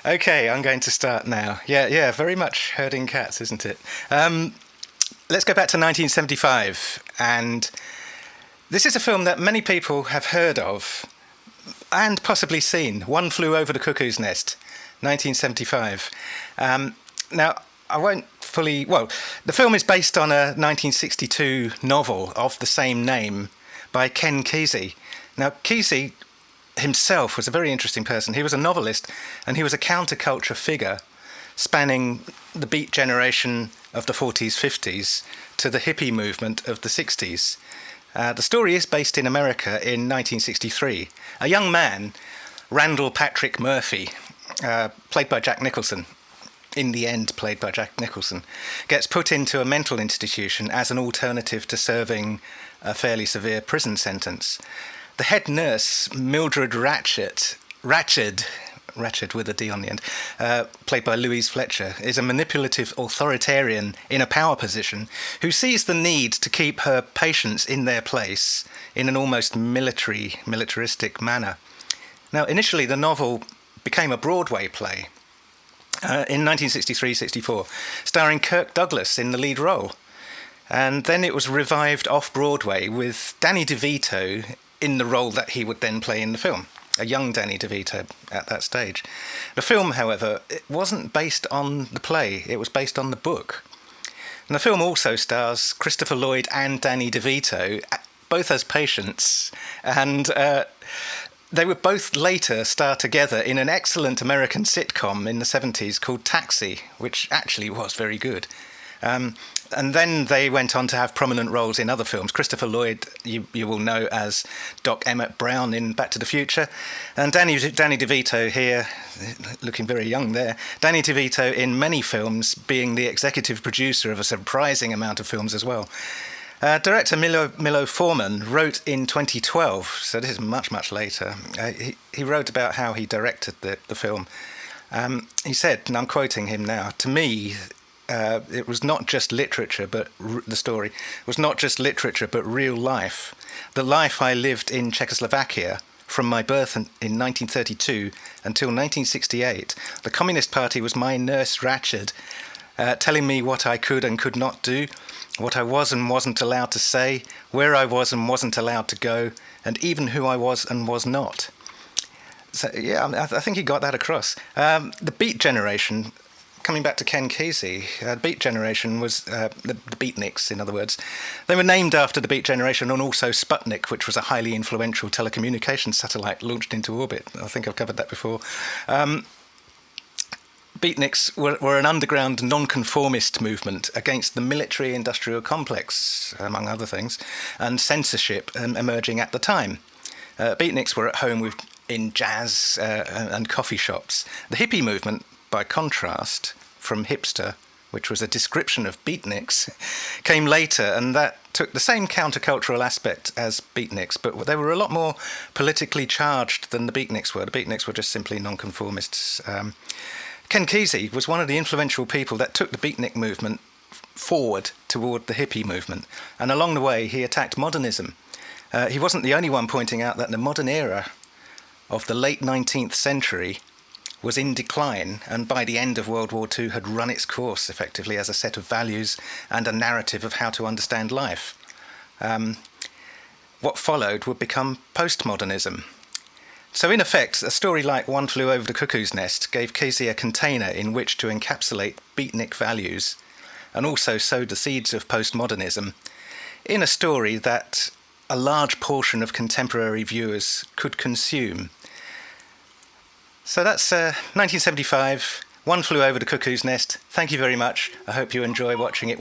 Okay, I'm going to start now. Yeah, very much herding cats, isn't it? Let's go back to 1975. And this is a film that many people have heard of and possibly seen. One Flew Over the Cuckoo's Nest, 1975. Now, I won't fully... Well, the film is based on a 1962 novel of the same name by Ken Kesey. Now, Kesey himself was a very interesting person. He was a novelist and he was a counterculture figure spanning the Beat generation of the 40s, 50s to the hippie movement of the 60s. The story is based in America in 1963. A young man, Randall Patrick Murphy, played by Jack Nicholson, in the end played by Jack Nicholson, gets put into a mental institution as an alternative to serving a fairly severe prison sentence. The head nurse, Mildred Ratched with a D on the end, played by Louise Fletcher, is a manipulative authoritarian in a power position who sees the need to keep her patients in their place in an almost militaristic manner. Now, initially, the novel became a Broadway play in 1963-64, starring Kirk Douglas in the lead role. And then it was revived off-Broadway with Danny DeVito in the role that he would then play in the film, a young Danny DeVito at that stage. The film, however, it wasn't based on the play, it was based on the book. And the film also stars Christopher Lloyd and Danny DeVito, both as patients, and they would both later star together in an excellent American sitcom in the 70s called Taxi, which actually was very good. And then they went on to have prominent roles in other films. Christopher Lloyd, you will know as Doc Emmett Brown in Back to the Future. And Danny DeVito here, looking very young there. Danny DeVito in many films, being the executive producer of a surprising amount of films as well. Director Milo Forman wrote in 2012, so this is much, much later. He wrote about how he directed the film. He said, and I'm quoting him now, "To me, it was not just literature, but the story was not just literature, but real life. The life I lived in Czechoslovakia from my birth in 1932 until 1968. The Communist Party was my nurse Ratched, telling me what I could and could not do, what I was and wasn't allowed to say, where I was and wasn't allowed to go, and even who I was and was not." So, yeah, I think he got that across. The Beat generation, coming back to Ken Kesey, the Beat generation was the Beatniks, in other words. They were named after the Beat generation and also Sputnik, which was a highly influential telecommunications satellite launched into orbit. I think I've covered that before. Beatniks were an underground non-conformist movement against the military-industrial complex, among other things, and censorship emerging at the time. Beatniks were at home in jazz and coffee shops. The hippie movement, by contrast, from hipster, which was a description of beatniks, came later, and that took the same countercultural aspect as beatniks, but they were a lot more politically charged than the beatniks were. The beatniks were just simply nonconformists. Ken Kesey was one of the influential people that took the beatnik movement forward toward the hippie movement, and along the way he attacked modernism. He wasn't the only one pointing out that the modern era of the late 19th century was in decline, and by the end of World War II had run its course effectively as a set of values and a narrative of how to understand life. What followed would become postmodernism. So in effect, a story like One Flew Over the Cuckoo's Nest gave Kesey a container in which to encapsulate beatnik values and also sowed the seeds of postmodernism in a story that a large portion of contemporary viewers could consume. So that's 1975, One Flew Over the Cuckoo's Nest. Thank you very much. I hope you enjoy watching it.